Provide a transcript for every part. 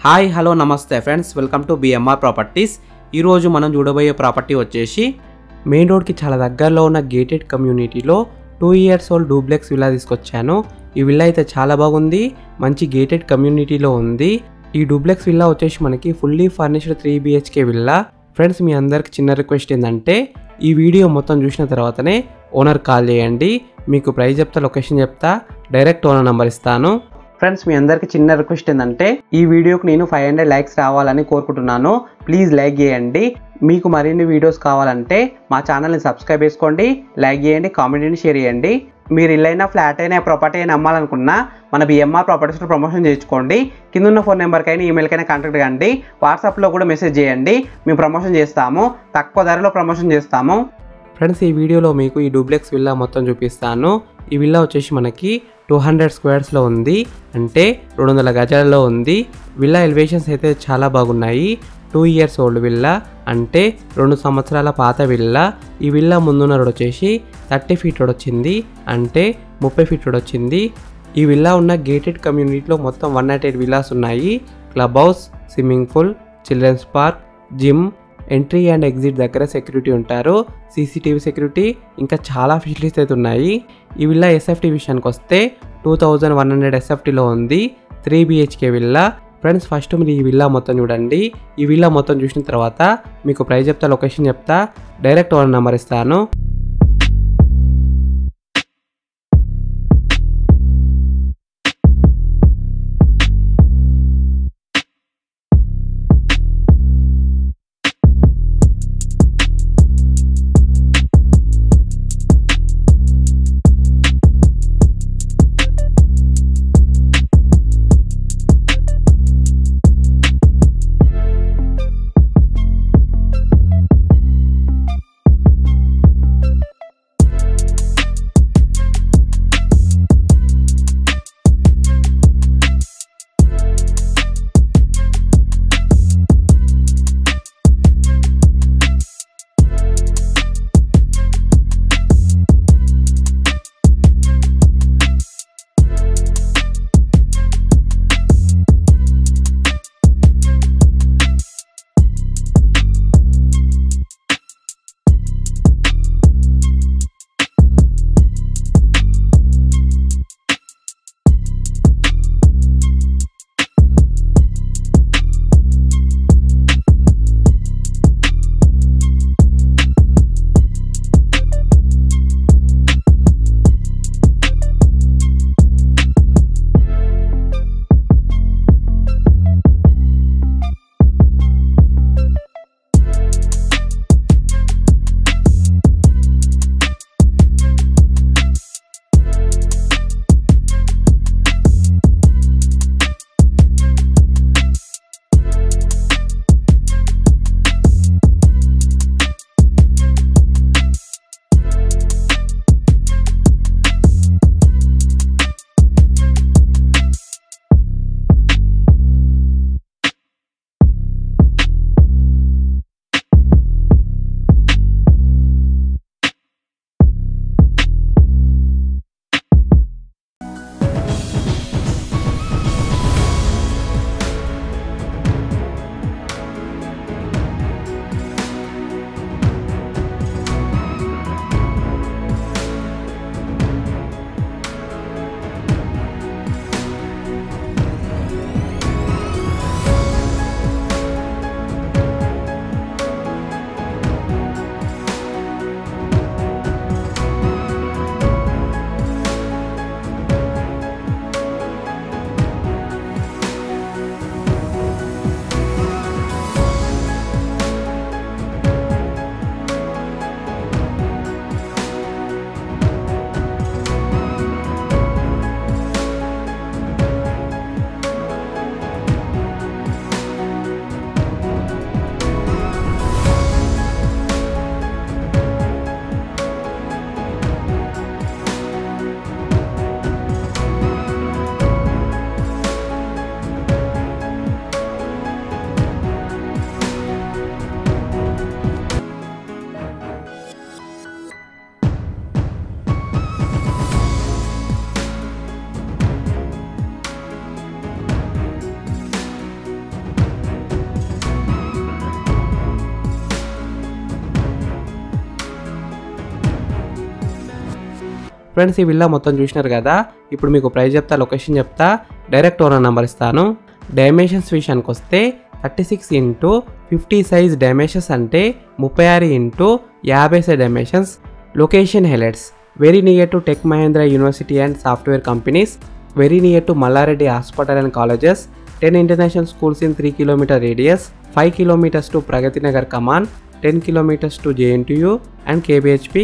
Hi hello నమస్తే friends, welcome to BMR properties. ఈరోజు మనం చూడబోయే ప్రాపర్టీ వచ్చేసి మెయిన్ రోడ్కి చాలా దగ్గరలో ఉన్న గేటెడ్ కమ్యూనిటీలో 2 years ఓల్డ్ డూప్లెక్స్ విల్లా తీసుకొచ్చాను. ఈ విల్లా అయితే చాలా బాగుంది, మంచి గేటెడ్ కమ్యూనిటీలో ఉంది. ఈ డూప్లెక్స్ విల్లా వచ్చేసి మనకి fully furnished 3 BHK villa. Friends, మీ అందరికి చిన్న రిక్వెస్ట్ ఏంటంటే ఈ వీడియో మొత్తం చూసిన తర్వాతనే ఓనర్ కాల్ చేయండి. మీకు ప్రైస్ చెప్తా, లొకేషన్ చెప్తా, డైరెక్ట్ ఓనర్ నెంబర్ ఇస్తాను. ఫ్రెండ్స్, మీ అందరికి చిన్న రిక్వెస్ట్ ఏంటంటే ఈ వీడియోకి నేను 500 లైక్స్ రావాలని కోరుకుంటున్నాను. ప్లీజ్ లైక్ చేయండి. మీకు మరిన్ని వీడియోస్ కావాలంటే మా ఛానల్ని సబ్స్క్రైబ్ చేసుకోండి, లైక్ చేయండి, కామెంట్ని షేర్ చేయండి. మీరు ఇల్లైనా ఫ్లాట్ అయినా ప్రాపర్టీ అయినా అమ్మాలనుకున్నా మన బిఎంఆర్ ప్రాపర్టీస్లో ప్రమోషన్ చేయించుకోండి. కింద ఉన్న ఫోన్ నెంబర్కైనా ఈమెయిల్కైనా కాంటాక్ట్ కండి. వాట్సాప్లో కూడా మెసేజ్ చేయండి, మేము ప్రమోషన్ చేస్తాము, తక్కువ ధరలో ప్రమోషన్ చేస్తాము. ఫ్రెండ్స్, ఈ వీడియోలో మీకు ఈ డూప్లెక్స్ విల్లా మొత్తం చూపిస్తాను. ఈ విల్లా వచ్చేసి మనకి 200 squaresలో ఉంది, అంటే 200 గజాలలో ఉంది. విల్లా ఎలివేషన్స్ అయితే చాలా బాగున్నాయి. 2 years ఓల్డ్ విల్లా, అంటే 2 సంవత్సరాల పాత విల్లా. ఈ విల్లా ముందున్న రోడ్ వచ్చేసి 30 feet రోడ్ వచ్చింది, అంటే 30 feet రోడ్ వచ్చింది. ఈ విల్లా ఉన్న గేటెడ్ కమ్యూనిటీలో మొత్తం 108 విల్లాస్ ఉన్నాయి. Club house, swimming pool, children's park, gym, entry and exit దగ్గర సెక్యూరిటీ ఉంటారు, సీసీటీవీ సెక్యూరిటీ, ఇంకా చాలా ఫెసిలిటీస్ అయితే ఉన్నాయి. ఈ విల్లా ఎస్ఎఫ్టీ విషయానికి వస్తే 2100 ఎస్ఎఫ్టీలో ఉంది. 3 BHK విల్లా. ఫ్రెండ్స్, ఫస్ట్ మీరు ఈ విల్లా మొత్తం చూడండి. ఈ విల్లా మొత్తం చూసిన తర్వాత మీకు ప్రైస్ చెప్తా, లొకేషన్ చెప్తా, డైరెక్ట్ ఓనర్ నెంబర్ ఇస్తాను. ఫ్రెండ్స్ ఈ విల్లా మొత్తం చూసినారు కదా, ఇప్పుడు మీకు ప్రైస్ చెప్తా, లొకేషన్ చెప్తా, డైరెక్ట్ ఓనర్ నెంబర్ ఇస్తాను. డైమెన్షన్స్ విషయానికి వస్తే 36x50 సైజ్ డైమెన్షన్స్ అంటే 36x50 size dimensions. Location highlights: very near to Tech Mahindra University and software companies, very near to Mallareddy hospital and colleges, 10 international schools in 3 km radius, 5 km to Pragathi Nagar Kaman, 10 km to JNTU and KBHP,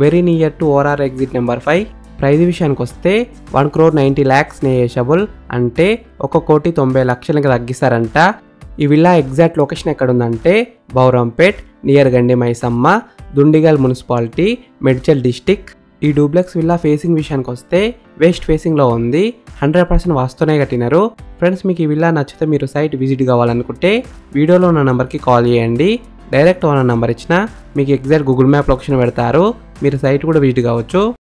very near to ORR exit number 5. Price విషయానికి వస్తే 1,90,00,000 negotiable, అంటే 1,90,00,000కి తగ్గిస్తారంట. ఈ villa exact location ఎక్కడ ఉందంటే Bowrampet, near గండి Maisamma, Dundigal municipality, Medchal district. ఈ duplex villa facing విషయానికి వస్తే west ఫేసింగ్లో ఉంది. 100% వాస్తూనే కట్టినారు. ఫ్రెండ్స్ మీకు ఈ విల్లా నచ్చితే మీరు సైట్ విజిట్ కావాలనుకుంటే వీడియోలో ఉన్న నెంబర్కి కాల్ చేయండి. డైరెక్ట్ ఓనర్ నెంబర్ ఇచ్చిన మీకు ఎగ్జాక్ట్ గూగుల్ మ్యాప్ లొకేషన్ పెడతారు, మీరు సైట్ కూడా విజిట్ కావచ్చు.